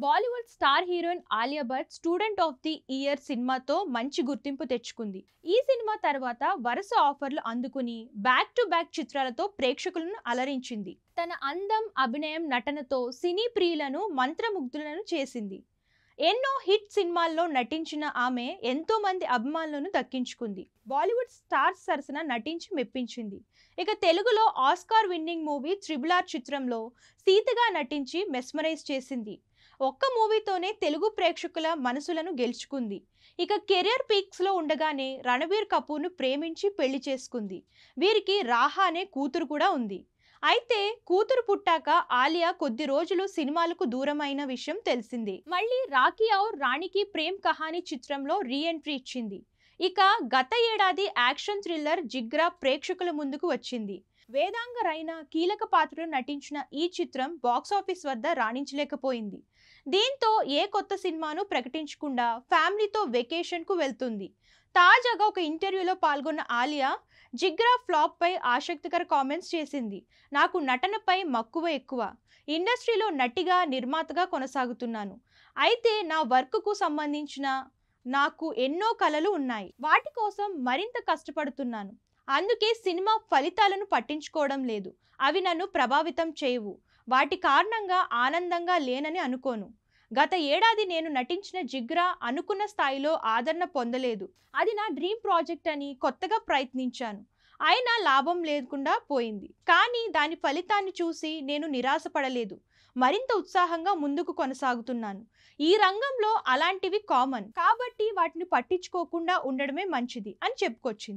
Bollywood star heroine Alia Bhatt student of the year సినిమాతో మంచి గుర్తింపు తెచ్చుకుంది. ఈ సినిమా తర్వాత వరుస ఆఫర్లు అందుకుని బ్యాక్ టు బ్యాక్ చిత్రాలతో ప్రేక్షకులను అలరించింది. తన అందం, అభినయం, నటనతో సినీ ప్రియులను మంత్రముగ్ధులను చేసింది. ఎన్నో హిట్ సినిమాల్లో నటించిన ఆమె ఎంతో మంది అభిమానులను దక్కించుకుంది. బాలీవుడ్ స్టార్స్ సరసన నటించి మెప్పించింది. ఇక తెలుగులో Oscar winning movie triple R చిత్రంలో సీతగా నటించి మెస్మరైజ్ చేసింది. ఒక్క మూవీతోనే తెలుగు ప్రేక్షకుల మనసులను గెలుచుకుంది. ఇక కెరియర్ పీక్స్ లో ఉండగానే రణబీర్ కపూర్ను ప్రేమించి పెళ్లి చేసుకుంది. వీరికి రాహా అనే కూతురు కూడా ఉంది. అయితే కూతురు పుట్టాక ఆలియా కొద్ది రోజులు సినిమాలకు దూరమైన విషయం తెలిసింది. మళ్ళీ రాఖీ ఔర్ రాణికి ప్రేమ్ కహానీ చిత్రంలో రీ ఎంట్రీ ఇచ్చింది. ఇక గత ఏడాది యాక్షన్ థ్రిల్లర్ జిగ్రా ప్రేక్షకుల ముందుకు వచ్చింది. వేదాంగ రైనా కీలక పాత్రలో నటించిన ఈ చిత్రం బాక్సాఫీస్ వద్ద రాణించలేకపోయింది. దీంతో ఏ కొత్త సినిమాను ప్రకటించకుండా ఫ్యామిలీతో వెకేషన్కు వెళ్తుంది. తాజాగా ఒక ఇంటర్వ్యూలో పాల్గొన్న ఆలియా జిగ్రా ఫ్లాప్ పై ఆసక్తికర కామెంట్స్ చేసింది. నాకు నటనపై మక్కువ ఎక్కువ. ఇండస్ట్రీలో నటిగా, నిర్మాతగా కొనసాగుతున్నాను. అయితే నా వర్క్కు సంబంధించిన నాకు ఎన్నో కలలు ఉన్నాయి. వాటి కోసం మరింత కష్టపడుతున్నాను. అందుకే సినిమా ఫలితాలను పట్టించుకోవడం లేదు. అవి నన్ను ప్రభావితం చేయవు. వాటి కారణంగా ఆనందంగా లేనని అనుకోను. గత ఏడాది నేను నటించిన జిగ్రా అనుకున్న స్థాయిలో ఆదరణ పొందలేదు. అది నా డ్రీమ్ ప్రాజెక్ట్ అని కొత్తగా ప్రయత్నించాను. అయినా లాభం లేకుండా పోయింది. కానీ దాని ఫలితాన్ని చూసి నేను నిరాశపడలేదు. మరింత ఉత్సాహంగా ముందుకు కొనసాగుతున్నాను. ఈ రంగంలో అలాంటివి కామన్ కాబట్టి వాటిని పట్టించుకోకుండా ఉండడమే మంచిది అని చెప్పుకొచ్చింది.